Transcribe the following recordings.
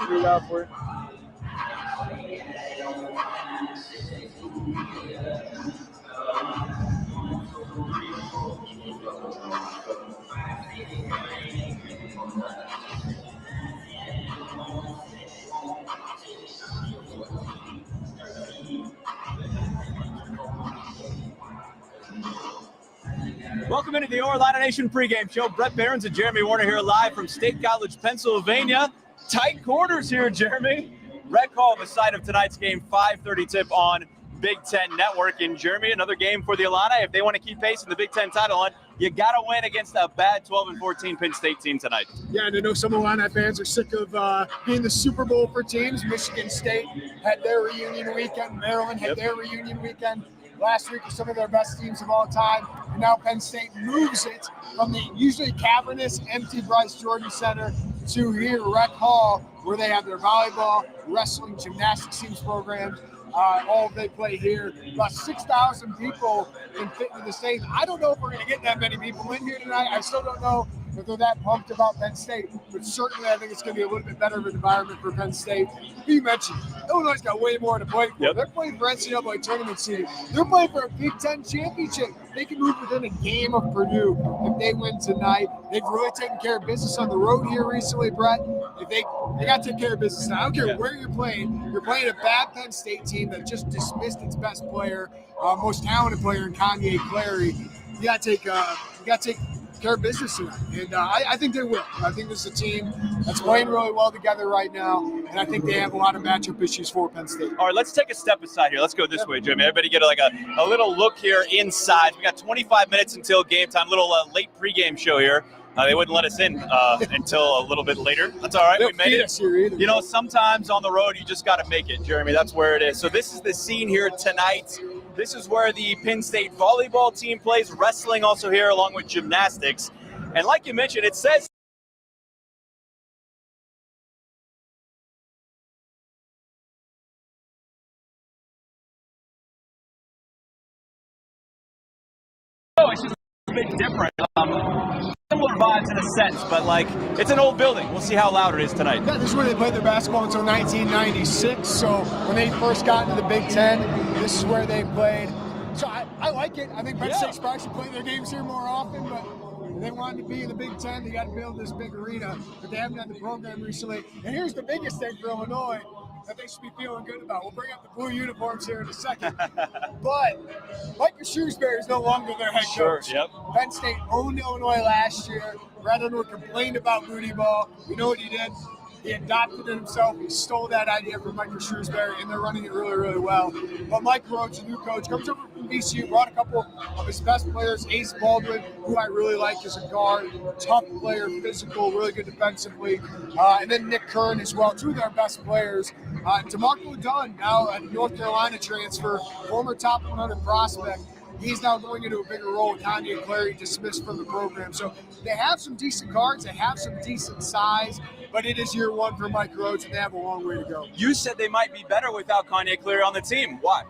Read out for it. Welcome into the Illini Nation pregame show. Brett Barons and Jeremy Warner here live from State College, Pennsylvania. Tight quarters here, Jeremy. Rec Hall, the site of tonight's game, 5:30 tip on Big Ten Network. And Jeremy, another game for the Illini. If they want to keep pace in the Big Ten title hunt, you got to win against a bad 12-14 Penn State team tonight. Yeah, and I know some Illini fans are sick of being the Super Bowl for teams. Michigan State had their reunion weekend. Maryland had their reunion weekend last week with some of their best teams of all time. And now Penn State moves it from the usually cavernous, empty Bryce Jordan Center to here, Rec Hall, where they have their volleyball, wrestling, gymnastics teams programs. All they play here. About 6,000 people can fit into the stage. I don't know if we're going to get that many people in here tonight. I still don't know if they're that pumped about Penn State, but certainly I think it's going to be a little bit better of an environment for Penn State. You mentioned Illinois got way more to play for. They're playing for NCAA tournament seeding. They're playing for a Big Ten championship. They can move within a game of Purdue if they win tonight. They've really taken care of business on the road here recently, Brett. If they got to take care of business now. I don't care where you're playing. You're playing a bad Penn State team that just dismissed its best player, most talented player in Kanye Clary. You got to take care of business tonight, and I think they will. I think this is a team that's playing really well together right now, and I think they have a lot of matchup issues for Penn State. All right, let's take a step aside here. Let's go this way, Jimmy. Everybody get a little look here inside. We got 25 minutes until game time. Little late pregame show here. They wouldn't let us in until a little bit later. That's all right. We made it. You know, sometimes on the road, you just got to make it, Jeremy. That's where it is. So this is the scene here tonight. This is where the Penn State volleyball team plays. Wrestling also here along with gymnastics. And like you mentioned, it says it's just a bit different. Similar vibes in a sense, but like it's an old building. We'll see how loud it is tonight. Yeah, this is where they played their basketball until 1996. So when they first got into the Big Ten, this is where they played. So I like it. I think Penn State's probably should play their games here more often, but if they wanted to be in the Big Ten, they got to build this big arena. But they haven't had the program recently. And here's the biggest thing for Illinois that they should be feeling good about. We'll bring up the blue uniforms here in a second. But Mike Shrewsbury is no longer their head coach. Penn State owned Illinois last year. Brett Underwood complained about Moody Ball. You know what he did? He adopted it himself. He stole that idea from Mike Shrewsbury, and they're running it really, really well. But Mike Roach, the new coach, comes over from VCU, brought a couple of his best players, Ace Baldwin, who I really like as a guard, tough player, physical, really good defensively, and then Nick Kern as well, two of their best players. DeMarco Dunn, now a North Carolina transfer, former top 100 prospect. He's now going into a bigger role. Kanye Clary dismissed from the program. So they have some decent guards. They have some decent size. But it is year one for Mike Roach, and they have a long way to go. You said they might be better without Kanye Clary on the team. Why?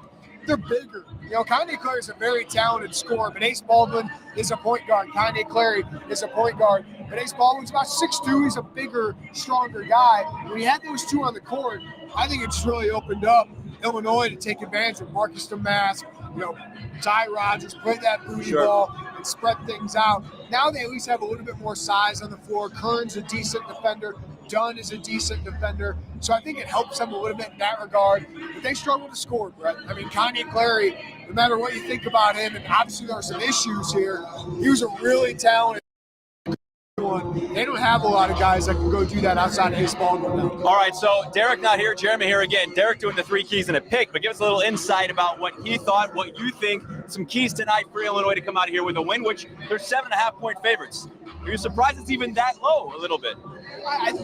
They're bigger. You know, Kanye Clary is a very talented scorer, but Ace Baldwin is a point guard. Kanye Clary is a point guard. But Ace Baldwin's about 6'2". He's a bigger, stronger guy. When you had those two on the court, I think it's really opened up Illinois to take advantage of Marcus Domask, Ty Rogers, play that booty ball and spread things out. Now they at least have a little bit more size on the floor. Kern's a decent defender. Dunn is a decent defender. So I think it helps them a little bit in that regard. But they struggle to score, Brett. I mean, Kanye Clary, no matter what you think about him, and obviously there are some issues here, he was a really talented one. They don't have a lot of guys that can go do that outside of Ace Baldwin. All right, so Derek not here, Jeremy here again. Derek doing the three keys and a pick, but give us a little insight about what he thought, what you think, some keys tonight for Illinois to come out of here with a win, which they're 7.5-point favorites. Are you surprised it's even that low a little bit?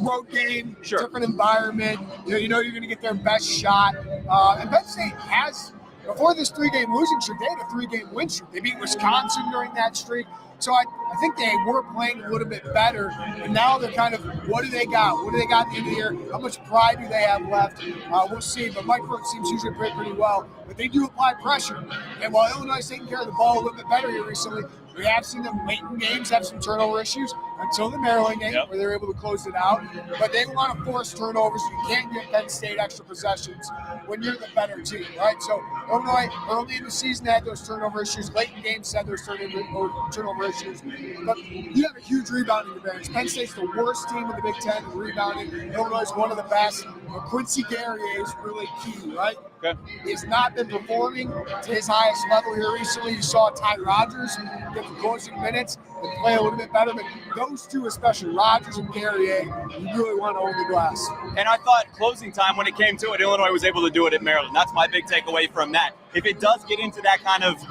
Road game, different environment. You know you're going to get their best shot. And Penn State has, before this 3-game losing streak, they had a 3-game win streak. They beat Wisconsin during that streak. So I think they were playing a little bit better, and now they're kind of, what do they got? What do they got at the end of the year? How much pride do they have left? We'll see. But Mike Brooks seems usually play pretty well. But they do apply pressure. And while Illinois is taking care of the ball a little bit better here recently, we have seen them late in games have some turnover issues until the Maryland game where they're able to close it out. But they want to force turnovers. You can't get Penn State extra possessions when you're the better team, right? So Illinois, early in the season, had those turnover issues. Late in games, had those turnover issues. But you have a huge rebounding advantage. Penn State's the worst team in the Big Ten in rebounding. Illinois is one of the best. But Quincy Guerrier is really key, right? Okay. He's not been performing to his highest level here recently. You saw Ty Rodgers get the closing minutes and play a little bit better. But those two, especially Rodgers and Guerrier, you really want to own the glass. And I thought closing time, when it came to it, Illinois was able to do it at Maryland. That's my big takeaway from that. If it does get into that kind of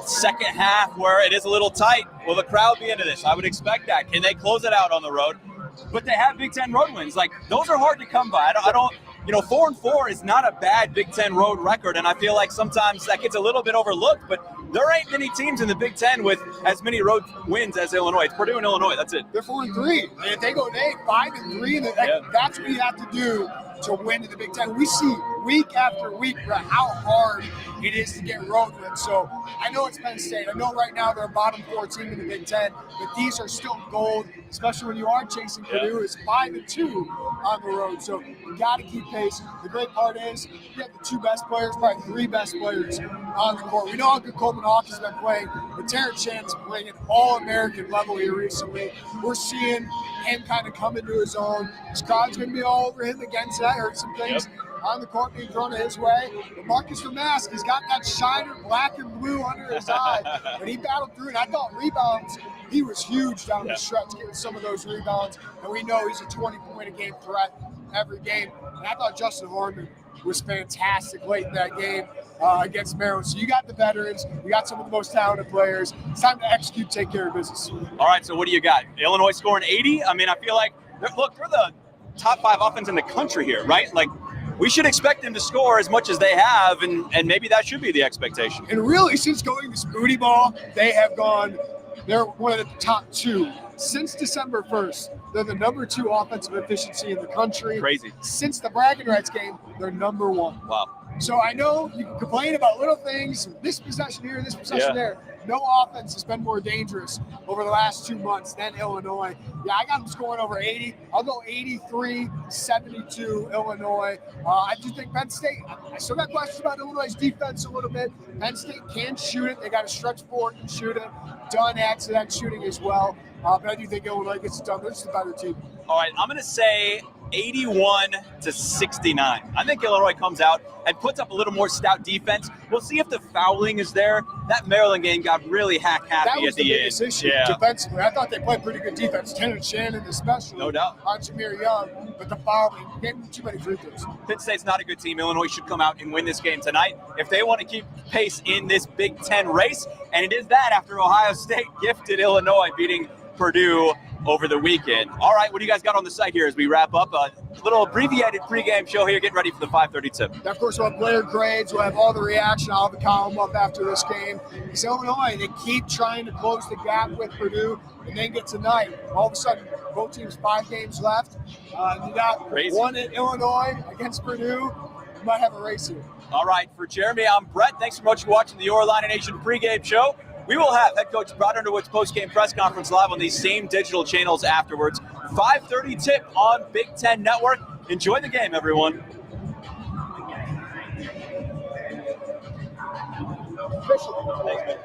second half where it is a little tight, will the crowd be into this? I would expect that. Can they close it out on the road? But they have Big Ten road wins. Like, those are hard to come by. I don't. 4-4 is not a bad Big Ten road record, and I feel like sometimes that gets a little bit overlooked, but there ain't many teams in the Big Ten with as many road wins as Illinois. It's Purdue and Illinois, that's it. They're 4-3. And if they go 5-3, that's what you have to do to win in the Big Ten. We see week after week how hard it is to get road wins. So I know it's Penn State. I know right now they're a bottom 4 team in the Big Ten, but these are still gold, especially when you are chasing Purdue. It's 5-2 on the road. So you got to keep pace. The great part is you have the 2 best players, probably 3 best players on the court. We know how good Coleman Hawk has been playing, but Terrence Shannon's playing at all-American level here recently. We're seeing him kind of come into his own. This crowd's going to be all over him against that. I heard some things on the court being thrown his way. But Marcus Vermask, he's got that shiner black and blue under his eye. But he battled through, and I thought rebounds, he was huge down the stretch, getting some of those rebounds. And we know he's a 20-point-a-game threat every game. And I thought Justin Harmon was fantastic late in that game against Maryland. So you got the veterans. You got some of the most talented players. It's time to execute, take care of business. All right, so what do you got? Illinois scoring 80? I mean, I feel like, they're the top 5 offense in the country here, right? Like, we should expect them to score as much as they have, and maybe that should be the expectation. And really, since going to Spooty Ball, they're one of the top 2. Since December 1st, they're the number 2 offensive efficiency in the country. Crazy. Since the bragging rights game, they're number 1. Wow. So I know you can complain about little things, this possession here, this possession there. No offense has been more dangerous over the last 2 months than Illinois. Yeah, I got them scoring over 80. I'll go 83-72 Illinois. I do think Penn State, I still got questions about Illinois' defense a little bit. Penn State can shoot it. They got a stretch forward and shoot it. Dunn adds to that shooting as well. But I do think Illinois gets it done. They're just a better team. All right, I'm going to say 81-69. I think Illinois comes out and puts up a little more stout defense. We'll see if the fouling is there. That Maryland game got really happy at the end. That was the biggest issue defensively. I thought they played pretty good defense. Terrence Shannon especially. No doubt. On Jameer Young. But the fouling gave them too many free throws. Penn State's not a good team. Illinois should come out and win this game tonight if they want to keep pace in this Big Ten race. And it is that after Ohio State gifted Illinois beating Purdue over the weekend. All right, what do you guys got on the site here as we wrap up? A little abbreviated pregame show here, getting ready for the 5:30 tip. And of course, we'll have player grades. We'll have all the reaction. I'll have a column up after this game. It's Illinois. They keep trying to close the gap with Purdue. And then get tonight. All of a sudden, both teams 5 games left. You got one at Illinois against Purdue. You might have a race here. All right, for Jeremy, I'm Brett. Thanks so much for watching the Your Illini Nation pregame show. We will have head coach Brad Underwood's postgame press conference live on these same digital channels afterwards. 5:30 tip on Big Ten Network. Enjoy the game, everyone. Thanks, man.